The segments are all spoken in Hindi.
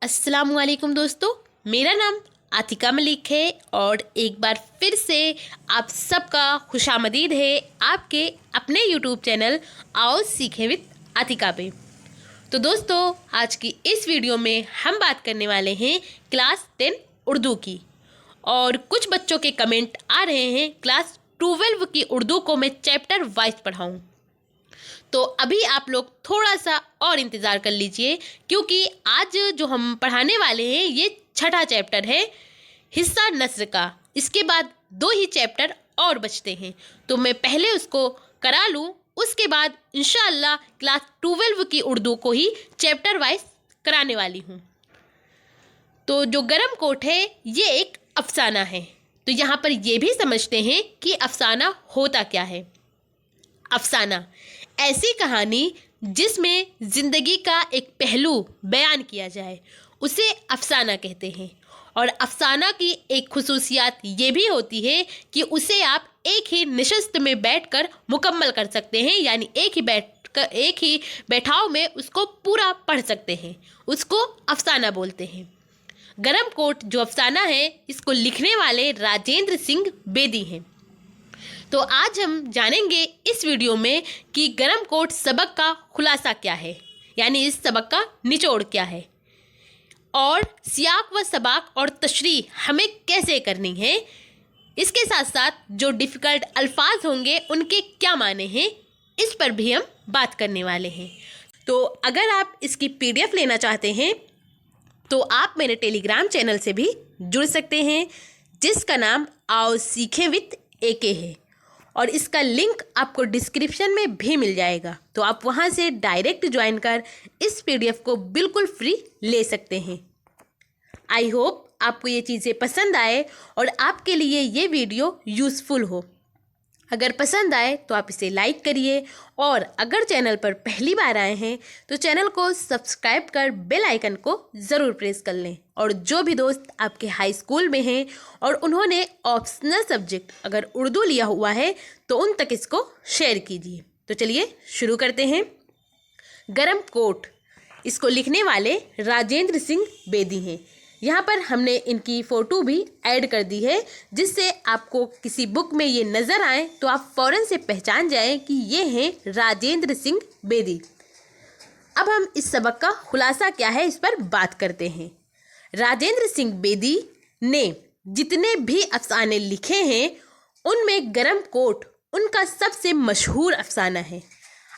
अस्सलामुअलैकुम दोस्तों, मेरा नाम आतिका मलिक है और एक बार फिर से आप सबका खुशामदीद है आपके अपने यूट्यूब चैनल आओ सीखें विद आतिका पे। तो दोस्तों, आज की इस वीडियो में हम बात करने वाले हैं क्लास 10 उर्दू की। और कुछ बच्चों के कमेंट आ रहे हैं क्लास 12 की उर्दू को मैं चैप्टर वाइज पढ़ाऊँ। तो अभी आप लोग थोड़ा सा और इंतज़ार कर लीजिए, क्योंकि आज जो हम पढ़ाने वाले हैं ये छठा चैप्टर है हिस्सा नस्र का। इसके बाद 2 ही चैप्टर और बचते हैं, तो मैं पहले उसको करा लूँ, उसके बाद इंशाअल्लाह क्लास 12 की उर्दू को ही चैप्टर वाइज कराने वाली हूँ। तो जो गरम कोट है ये एक अफसाना है। तो यहाँ पर ये भी समझते हैं कि अफसाना होता क्या है। अफसाना ऐसी कहानी जिसमें ज़िंदगी का एक पहलू बयान किया जाए, उसे अफसाना कहते हैं। और अफसाना की एक खुसूसियत ये भी होती है कि उसे आप एक ही नशिस्त में बैठकर मुकम्मल कर सकते हैं, यानी एक ही बैठाव में उसको पूरा पढ़ सकते हैं। उसको अफसाना बोलते हैं। गरम कोट जो अफसाना है, इसको लिखने वाले राजेंद्र सिंह बेदी हैं। तो आज हम जानेंगे इस वीडियो में कि गरम कोट सबक का खुलासा क्या है, यानी इस सबक का निचोड़ क्या है, और सियाक व सबाक और तशरीह हमें कैसे करनी है। इसके साथ साथ जो डिफ़िकल्ट अल्फाज होंगे उनके क्या माने हैं, इस पर भी हम बात करने वाले हैं। तो अगर आप इसकी PDF लेना चाहते हैं तो आप मेरे टेलीग्राम चैनल से भी जुड़ सकते हैं, जिसका नाम आओ सीखें विद AK है, और इसका लिंक आपको डिस्क्रिप्शन में भी मिल जाएगा। तो आप वहां से डायरेक्ट ज्वाइन कर इस PDF को बिल्कुल फ्री ले सकते हैं। आई होप आपको ये चीज़ें पसंद आए और आपके लिए ये वीडियो यूज़फुल हो। अगर पसंद आए तो आप इसे लाइक करिए, और अगर चैनल पर पहली बार आए हैं तो चैनल को सब्सक्राइब कर बेल आइकन को ज़रूर प्रेस कर लें। और जो भी दोस्त आपके हाई स्कूल में हैं और उन्होंने ऑप्शनल सब्जेक्ट अगर उर्दू लिया हुआ है तो उन तक इसको शेयर कीजिए। तो चलिए शुरू करते हैं। गरम कोट, इसको लिखने वाले राजेंद्र सिंह बेदी हैं। यहाँ पर हमने इनकी फ़ोटो भी ऐड कर दी है, जिससे आपको किसी बुक में ये नज़र आए तो आप फ़ौरन से पहचान जाएं कि ये हैं राजेंद्र सिंह बेदी। अब हम इस सबक का खुलासा क्या है इस पर बात करते हैं। राजेंद्र सिंह बेदी ने जितने भी अफसाने लिखे हैं उनमें गरम कोट उनका सबसे मशहूर अफसाना है।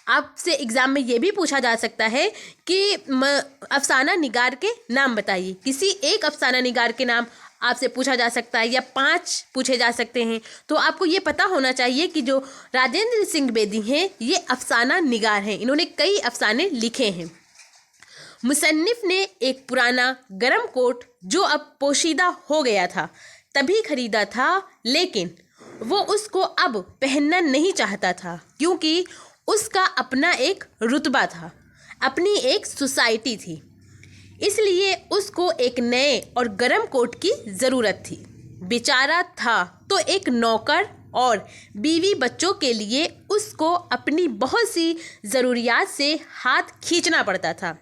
आपसे एग्ज़ाम में ये भी पूछा जा सकता है कि अफसाना निगार के नाम बताइए। किसी एक अफसाना निगार के नाम आपसे पूछा जा सकता है, या 5 पूछे जा सकते हैं। तो आपको ये पता होना चाहिए कि जो राजेंद्र सिंह बेदी हैं ये अफसाना निगार हैं। इन्होंने कई अफसाने लिखे हैं। मुसन्निफ ने एक पुराना गरम कोट जो अब पोशीदा हो गया था तभी खरीदा था, लेकिन वो उसको अब पहनना नहीं चाहता था, क्योंकि उसका अपना एक रुतबा था, अपनी एक सोसाइटी थी। इसलिए उसको एक नए और गरम कोट की ज़रूरत थी। बेचारा था तो एक नौकर और बीवी बच्चों के लिए उसको अपनी बहुत सी ज़रूरियात से हाथ खींचना पड़ता था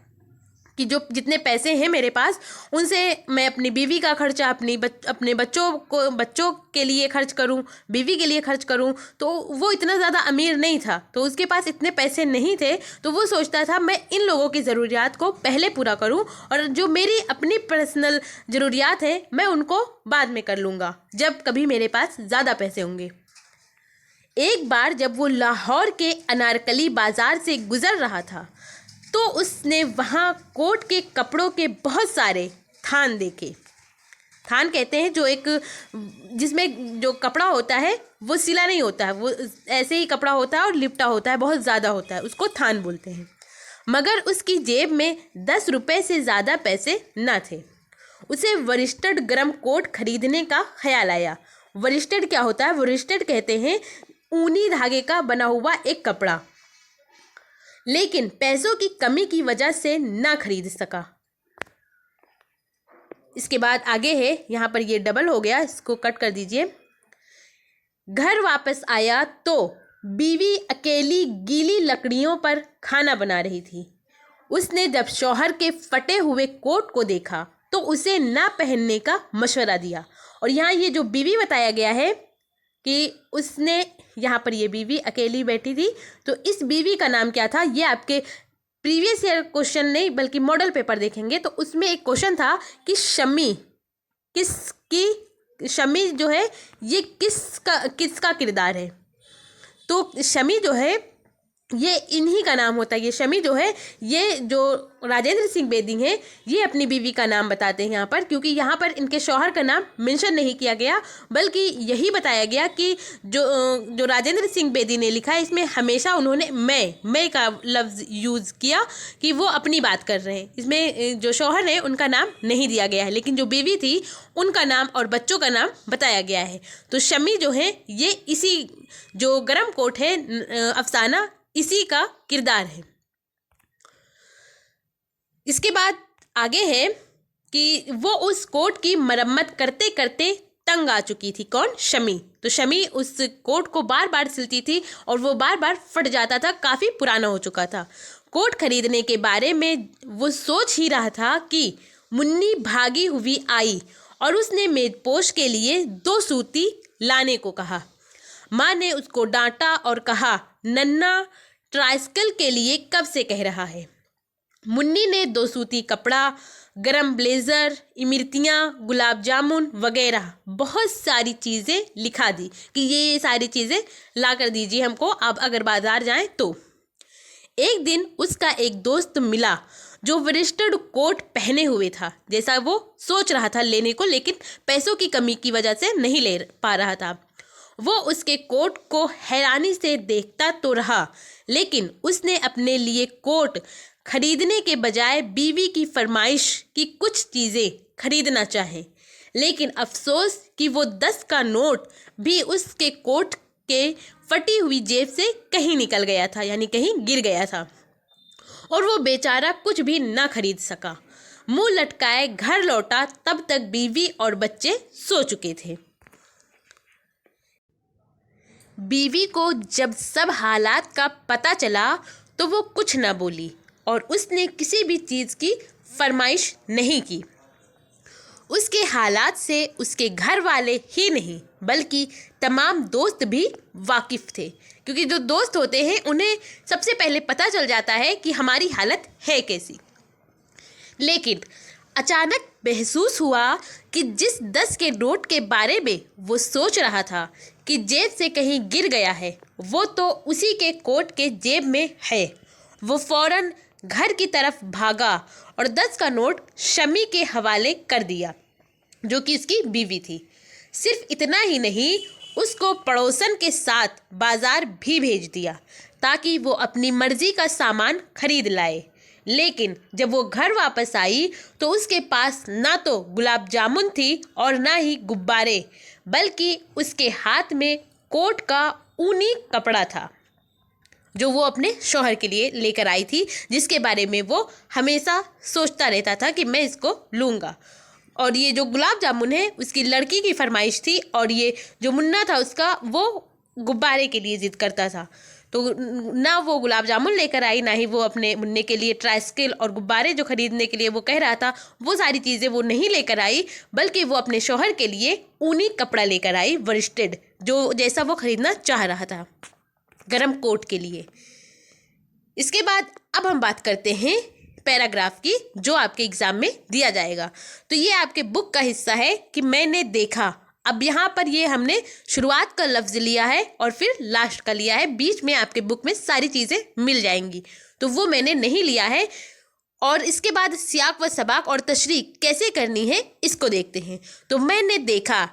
कि जो जितने पैसे हैं मेरे पास उनसे मैं अपनी बीवी का खर्चा अपने बच्चों के लिए खर्च करूं, बीवी के लिए खर्च करूं। तो वो इतना ज़्यादा अमीर नहीं था, तो उसके पास इतने पैसे नहीं थे। तो वो सोचता था मैं इन लोगों की ज़रूरियात को पहले पूरा करूं, और जो मेरी अपनी पर्सनल ज़रूरियात है मैं उनको बाद में कर लूँगा जब कभी मेरे पास ज़्यादा पैसे होंगे। एक बार जब वो लाहौर के अनारकली बाज़ार से गुज़र रहा था तो उसने वहाँ कोट के कपड़ों के बहुत सारे थान देखे। थान कहते हैं जिसमें जो कपड़ा होता है वो सिला नहीं होता है, वो ऐसे ही कपड़ा होता है और लिपटा होता है, बहुत ज़्यादा होता है, उसको थान बोलते हैं। मगर उसकी जेब में 10 रुपये से ज़्यादा पैसे न थे। उसे वरिस्टेड गरम कोट खरीदने का ख्याल आया। वरिस्टेड क्या होता है? वरिस्टेड कहते हैं ऊनी धागे का बना हुआ एक कपड़ा, लेकिन पैसों की कमी की वजह से ना खरीद सका। इसके बाद आगे है, यहाँ पर ये डबल हो गया, इसको कट कर दीजिए। घर वापस आया तो बीवी अकेली गीली लकड़ियों पर खाना बना रही थी। उसने जब शौहर के फटे हुए कोट को देखा तो उसे ना पहनने का मशवरा दिया। और यहाँ ये जो बीवी बताया गया है कि उसने, यहाँ पर ये बीवी अकेली बैठी थी, तो इस बीवी का नाम क्या था, ये आपके प्रीवियस ईयर क्वेश्चन नहीं बल्कि मॉडल पेपर देखेंगे तो उसमें एक क्वेश्चन था कि शमी जो है ये किसका किरदार है। तो शमी जो है ये इन्हीं का नाम होता है। ये शमी जो है, ये जो राजेंद्र सिंह बेदी हैं, ये अपनी बीवी का नाम बताते हैं यहाँ पर, क्योंकि यहाँ पर इनके शौहर का नाम मेंशन नहीं किया गया, बल्कि यही बताया गया कि जो राजेंद्र सिंह बेदी ने लिखा है इसमें हमेशा उन्होंने मैं का लफ्ज़ यूज़ किया कि वो अपनी बात कर रहे हैं। इसमें जो शौहर है उनका नाम नहीं दिया गया है, लेकिन जो बीवी थी उनका नाम और बच्चों का नाम बताया गया है। तो शमी जो है ये इसी जो गरम कोट है अफसाना, इसी का किरदार है। इसके बाद आगे है कि वो उस कोट की मरम्मत करते करते तंग आ चुकी थी। कौन? शमी। तो शमी उस कोट को बार बार सिलती थी और वो बार बार फट जाता था, काफ़ी पुराना हो चुका था। कोट खरीदने के बारे में वो सोच ही रहा था कि मुन्नी भागी हुई आई और उसने मेजपोश के लिए 2 सूती लाने को कहा। माँ ने उसको डांटा और कहा, नन्ना ट्राइसिकल के लिए कब से कह रहा है। मुन्नी ने 2 सूती कपड़ा, गरम ब्लेज़र, इमरतियाँ, गुलाब जामुन वगैरह बहुत सारी चीज़ें लिखा दी कि ये सारी चीज़ें ला कर दीजिए हमको, आप अगर बाज़ार जाएं तो। एक दिन उसका एक दोस्त मिला जो वेस्टर्न कोट पहने हुए था, जैसा वो सोच रहा था लेने को, लेकिन पैसों की कमी की वजह से नहीं ले पा रहा था। वो उसके कोट को हैरानी से देखता तो रहा, लेकिन उसने अपने लिए कोट खरीदने के बजाय बीवी की फरमाइश की कुछ चीज़ें खरीदना चाहे। लेकिन अफसोस कि वो 10 का नोट भी उसके कोट के फटी हुई जेब से कहीं निकल गया था, यानी कहीं गिर गया था, और वो बेचारा कुछ भी ना खरीद सका। मुंह लटकाए घर लौटा, तब तक बीवी और बच्चे सो चुके थे। बीवी को जब सब हालात का पता चला तो वो कुछ ना बोली और उसने किसी भी चीज़ की फरमाइश नहीं की। उसके हालात से उसके घर वाले ही नहीं बल्कि तमाम दोस्त भी वाकिफ़ थे, क्योंकि जो दोस्त होते हैं उन्हें सबसे पहले पता चल जाता है कि हमारी हालत है कैसी। लेकिन अचानक महसूस हुआ कि जिस 10 के नोट के बारे में वो सोच रहा था कि जेब से कहीं गिर गया है, वो तो उसी के कोट के जेब में है। वो फौरन घर की तरफ भागा और 10 का नोट शमी के हवाले कर दिया, जो कि इसकी बीवी थी। सिर्फ इतना ही नहीं, उसको पड़ोसन के साथ बाज़ार भी भेज दिया ताकि वो अपनी मर्ज़ी का सामान खरीद लाए। लेकिन जब वो घर वापस आई तो उसके पास ना तो गुलाब जामुन थी और ना ही गुब्बारे, बल्कि उसके हाथ में कोट का ऊनी कपड़ा था जो वो अपने शौहर के लिए लेकर आई थी, जिसके बारे में वो हमेशा सोचता रहता था कि मैं इसको लूँगा। और ये जो गुलाब जामुन है उसकी लड़की की फरमाइश थी और ये जो मुन्ना था उसका वो गुब्बारे के लिए ज़िद करता था। तो ना वो गुलाब जामुन लेकर आई, ना ही वो अपने मुन्ने के लिए ट्राइसिकल और गुब्बारे जो खरीदने के लिए वो कह रहा था वो सारी चीज़ें वो नहीं लेकर आई, बल्कि वो अपने शौहर के लिए ऊनी कपड़ा लेकर आई, वरिस्टेड, जो जैसा वो खरीदना चाह रहा था गरम कोट के लिए। इसके बाद अब हम बात करते हैं पैराग्राफ की, जो आपके एग्ज़ाम में दिया जाएगा। तो ये आपके बुक का हिस्सा है कि मैंने देखा। अब यहाँ पर ये हमने शुरुआत का लफ्ज़ लिया है और फिर लास्ट का लिया है, बीच में आपके बुक में सारी चीज़ें मिल जाएंगी, तो वो मैंने नहीं लिया है। और इसके बाद सियाक व सबाक और तशरीह कैसे करनी है इसको देखते हैं। तो मैंने देखा ...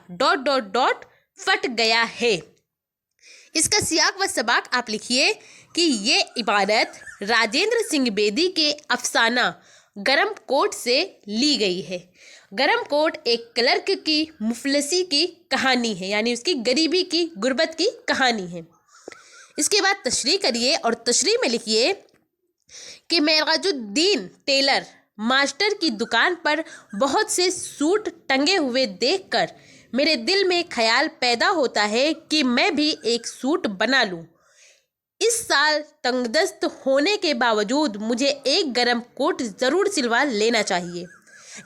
फट गया है। इसका सियाक व सबाक आप लिखिए कि ये इबारत राजेंद्र सिंह बेदी के अफसाना गरम कोट से ली गई है। गरम कोट एक क्लर्क की मुफलसी की कहानी है, यानी उसकी गरीबी की, गुर्बत की कहानी है। इसके बाद तशरीह करिए और तशरीह में लिखिए कि मेराजुद्दीन टेलर मास्टर की दुकान पर बहुत से सूट टंगे हुए देखकर मेरे दिल में ख्याल पैदा होता है कि मैं भी एक सूट बना लूं। इस साल तंगदस्त होने के बावजूद मुझे एक गर्म कोट ज़रूर सिलवा लेना चाहिए।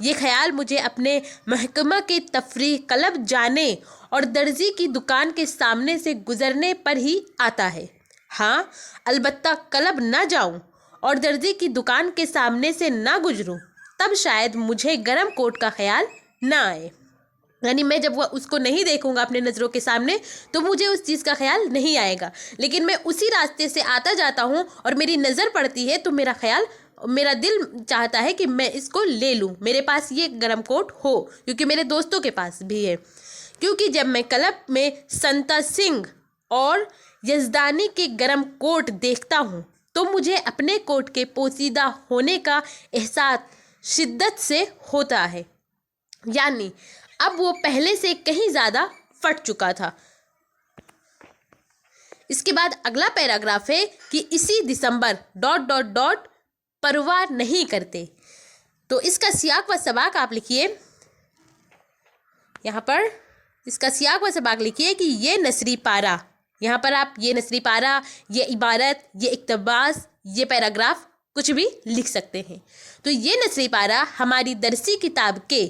ये ख्याल मुझे अपने महकमा के तफरीह क्लब जाने और दर्जी की दुकान के सामने से गुज़रने पर ही आता है। हाँ, अलबत्ता क्लब ना जाऊं और दर्जी की दुकान के सामने से ना गुजरूं, तब शायद मुझे गर्म कोट का ख्याल ना आए। यानी मैं जब वह उसको नहीं देखूंगा अपने नज़रों के सामने तो मुझे उस चीज़ का ख्याल नहीं आएगा, लेकिन मैं उसी रास्ते से आता जाता हूँ और मेरी नज़र पड़ती है तो मेरा दिल चाहता है कि मैं इसको ले लूँ, मेरे पास ये गर्म कोट हो, क्योंकि मेरे दोस्तों के पास भी है। क्योंकि जब मैं क्लब में संता सिंह और यजदानी के गर्म कोट देखता हूँ तो मुझे अपने कोट के पोसीदा होने का एहसास शिद्दत से होता है। यानी अब वो पहले से कहीं ज़्यादा फट चुका था। इसके बाद अगला पैराग्राफ है कि इसी दिसंबर ... परवाह नहीं करते। तो इसका सियाक व सबाक आप लिखिए, यहाँ पर इसका सियाक व सबाक लिखिए कि ये नसरी पारा, यहाँ पर आप ये नसरी पारा, ये इबारत, ये इक्तबास, ये पैराग्राफ कुछ भी लिख सकते हैं। तो ये नसरी पारा हमारी दरसी किताब के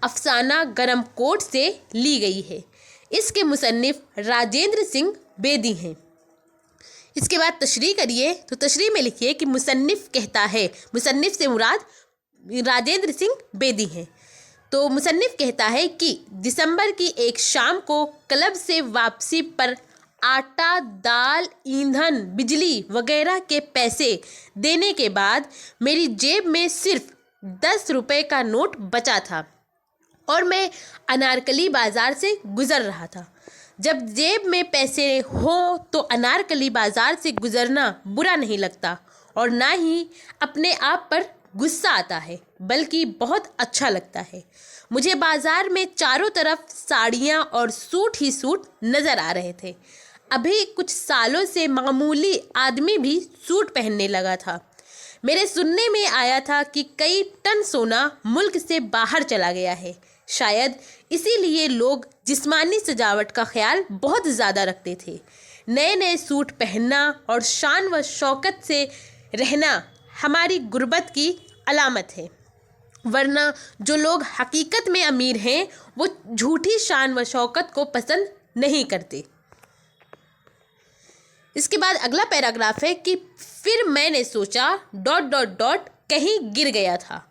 अफसाना गरम कोट से ली गई है। इसके मुसन्निफ राजेंद्र सिंह बेदी हैं। इसके बाद तशरीह करिए, तो तशरीह में लिखिए कि मुसन्निफ कहता है, मुसन्निफ से मुराद राजेंद्र सिंह बेदी हैं। तो मुसन्निफ कहता है कि दिसंबर की एक शाम को क्लब से वापसी पर आटा, दाल, ईंधन, बिजली वगैरह के पैसे देने के बाद मेरी जेब में सिर्फ 10 रुपये का नोट बचा था और मैं अनारकली बाज़ार से गुज़र रहा था। जब जेब में पैसे हो तो अनारकली बाज़ार से गुज़रना बुरा नहीं लगता और ना ही अपने आप पर गुस्सा आता है, बल्कि बहुत अच्छा लगता है। मुझे बाज़ार में चारों तरफ साड़ियाँ और सूट ही सूट नज़र आ रहे थे। अभी कुछ सालों से मामूली आदमी भी सूट पहनने लगा था। मेरे सुनने में आया था कि कई टन सोना मुल्क से बाहर चला गया है। शायद इसीलिए लोग जिस्मानी सजावट का ख्याल बहुत ज़्यादा रखते थे। नए नए सूट पहनना और शान व शौकत से रहना हमारी गुर्बत की अलामत है, वरना जो लोग हकीकत में अमीर हैं वो झूठी शान व शौकत को पसंद नहीं करते। इसके बाद अगला पैराग्राफ है कि फिर मैंने सोचा ... कहीं गिर गया था।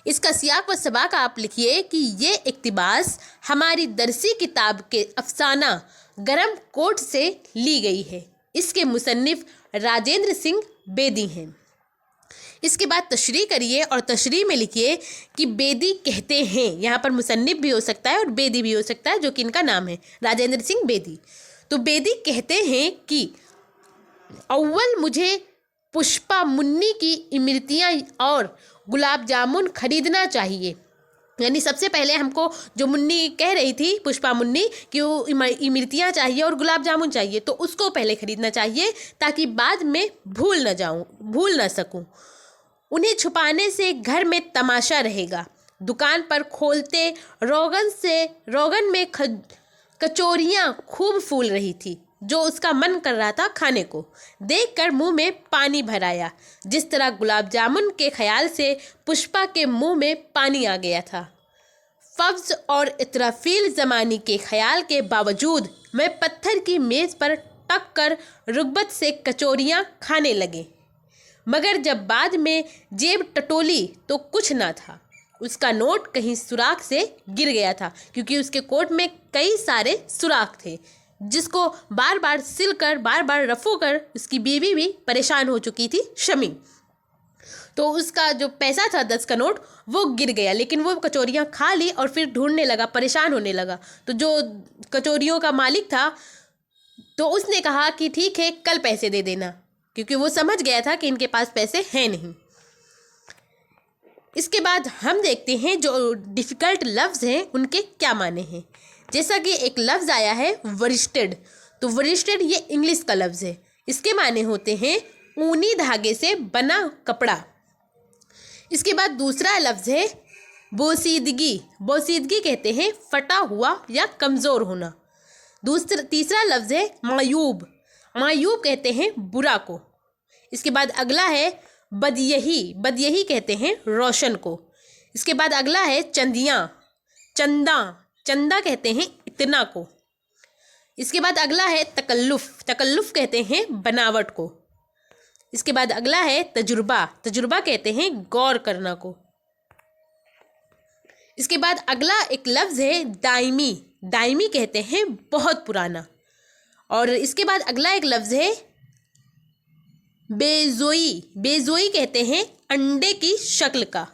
इसका सियाक व सबाक आप लिखिए कि ये इक्तिबास हमारी दरसी किताब के अफसाना गरम कोट से ली गई है। इसके मुसन्निफ राजेंद्र सिंह बेदी हैं। इसके बाद तशरीह करिए और तशरीह में लिखिए कि बेदी कहते हैं, यहाँ पर मुसन्निफ भी हो सकता है और बेदी भी हो सकता है, जो कि इनका नाम है राजेंद्र सिंह बेदी। तो बेदी कहते हैं कि अव्वल मुझे पुष्पा मुन्नी की इमरतियाँ और गुलाब जामुन खरीदना चाहिए। यानी सबसे पहले हमको जो मुन्नी कह रही थी, पुष्पा मुन्नी, कि वो इमरतियाँ चाहिए और गुलाब जामुन चाहिए, तो उसको पहले खरीदना चाहिए ताकि बाद में भूल ना सकूं। उन्हें छुपाने से घर में तमाशा रहेगा। दुकान पर खोलते रोगन में कचौरियाँ खूब फूल रही थी, जो उसका मन कर रहा था खाने को। देखकर मुंह में पानी भर आया। जिस तरह गुलाब जामुन के ख्याल से पुष्पा के मुंह में पानी आ गया था। फव्ज और इतराफील ज़मानी के ख्याल के बावजूद मैं पत्थर की मेज़ पर टक कर रुग्बत से कचौरियाँ खाने लगे, मगर जब बाद में जेब टटोली तो कुछ ना था। उसका नोट कहीं सुराख से गिर गया था, क्योंकि उसके कोट में कई सारे सुराख थे, जिसको बार बार सिल कर बार बार रफू कर उसकी बीवी भी परेशान हो चुकी थी, शमी। तो उसका जो पैसा था 10 का नोट वो गिर गया, लेकिन वो कचौरियाँ खा ली और फिर ढूंढने लगा, परेशान होने लगा। तो जो कचौरियों का मालिक था तो उसने कहा कि ठीक है, कल पैसे दे देना, क्योंकि वो समझ गया था कि इनके पास पैसे हैं नहीं। इसके बाद हम देखते हैं जो डिफ़िकल्ट लफ्ज़ हैं उनके क्या माने हैं। जैसा कि एक लफ्ज़ आया है वरिस्टेड, तो वरिस्टेड ये इंग्लिश का लफ्ज़ है। इसके माने होते हैं ऊनी धागे से बना कपड़ा। इसके बाद दूसरा लफ्ज़ है बोसीदगी। बोसीदगी कहते हैं फटा हुआ या कमज़ोर होना। तीसरा लफ्ज़ है मायूब। मायूब कहते हैं बुरा को। इसके बाद अगला है बदयही, बदयही कहते हैं रोशन को। इसके बाद अगला है चंदियाँ, चंदा, चंदा कहते हैं इतना को। इसके बाद अगला है तकल्लुफ़, तकल्लुफ़ कहते हैं बनावट को। इसके बाद अगला है तजुर्बा, तजुर्बा कहते हैं गौर करना को। इसके बाद अगला एक लफ्ज़ है दायमी, दायमी कहते हैं बहुत पुराना। और इसके बाद अगला एक लफ्ज़ है बेज़ोई, बेज़ोई कहते हैं अंडे की शक्ल का।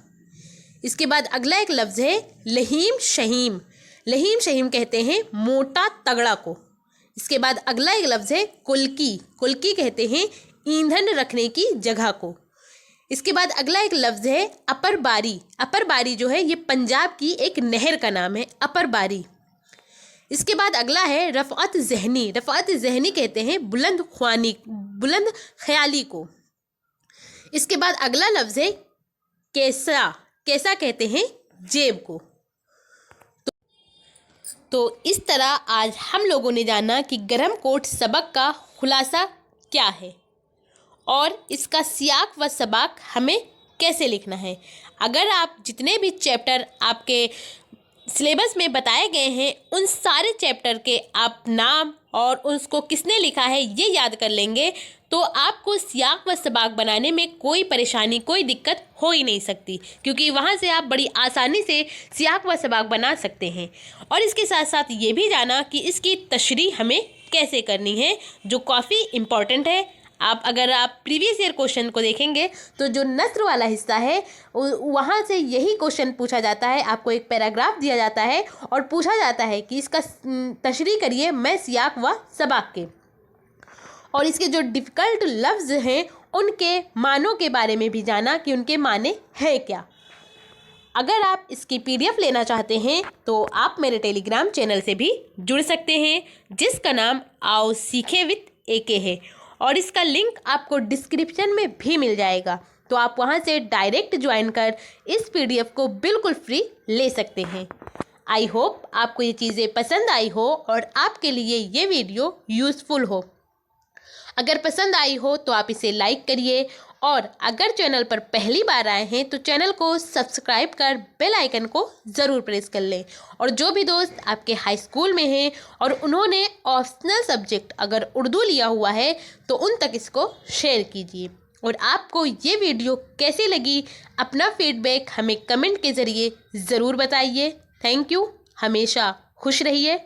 इसके बाद अगला एक लफ्ज़ है लहीम शहीम, लहीम शहीम कहते हैं मोटा तगड़ा को। इसके बाद अगला एक लफ्ज़ है कुल्की, कुल्की कहते हैं ईंधन रखने की जगह को। इसके बाद अगला एक लफ्ज़ है अपर बारी, अपर बारी जो है ये पंजाब की एक नहर का नाम है, अपर बारी। इसके बाद अगला है रफ़अत ज़हनी, रफ़अत ज़हनी कहते हैं बुलंद ख्वानी, बुलंद ख्याली को। इसके बाद अगला लफ्ज़ है कैसा, कैसा कहते हैं जेब को। तो इस तरह आज हम लोगों ने जाना कि गरम कोट सबक का खुलासा क्या है और इसका सियाक व सबाक हमें कैसे लिखना है। अगर आप जितने भी चैप्टर आपके सिलेबस में बताए गए हैं उन सारे चैप्टर के आप नाम और उसको किसने लिखा है ये याद कर लेंगे तो आपको सियाक व सबाक बनाने में कोई परेशानी, कोई दिक्कत हो ही नहीं सकती, क्योंकि वहाँ से आप बड़ी आसानी से सियाक व सबाक बना सकते हैं। और इसके साथ साथ ये भी जाना कि इसकी तशरीह हमें कैसे करनी है, जो काफ़ी इम्पॉर्टेंट है। अगर आप प्रीवियस ईयर क्वेश्चन को देखेंगे तो जो नस्र वाला हिस्सा है वहाँ से यही क्वेश्चन पूछा जाता है। आपको एक पैराग्राफ दिया जाता है और पूछा जाता है कि इसका तशरीह करिए मैं सियाक व सबाक के, और इसके जो डिफ़िकल्ट लफ्ज़ हैं उनके मानों के बारे में भी जाना कि उनके माने हैं क्या। अगर आप इसकी PDF लेना चाहते हैं तो आप मेरे टेलीग्राम चैनल से भी जुड़ सकते हैं, जिसका नाम आओ सीखे विद AK है, और इसका लिंक आपको डिस्क्रिप्शन में भी मिल जाएगा। तो आप वहां से डायरेक्ट ज्वाइन कर इस PDF को बिल्कुल फ्री ले सकते हैं। आई होप आपको ये चीज़ें पसंद आई हो और आपके लिए ये वीडियो यूज़फुल हो। अगर पसंद आई हो तो आप इसे लाइक करिए, और अगर चैनल पर पहली बार आए हैं तो चैनल को सब्सक्राइब कर बेल आइकन को ज़रूर प्रेस कर लें। और जो भी दोस्त आपके हाई स्कूल में हैं और उन्होंने ऑप्शनल सब्जेक्ट अगर उर्दू लिया हुआ है तो उन तक इसको शेयर कीजिए। और आपको ये वीडियो कैसी लगी अपना फीडबैक हमें कमेंट के ज़रिए ज़रूर बताइए। Thank you. हमेशा खुश रहिए।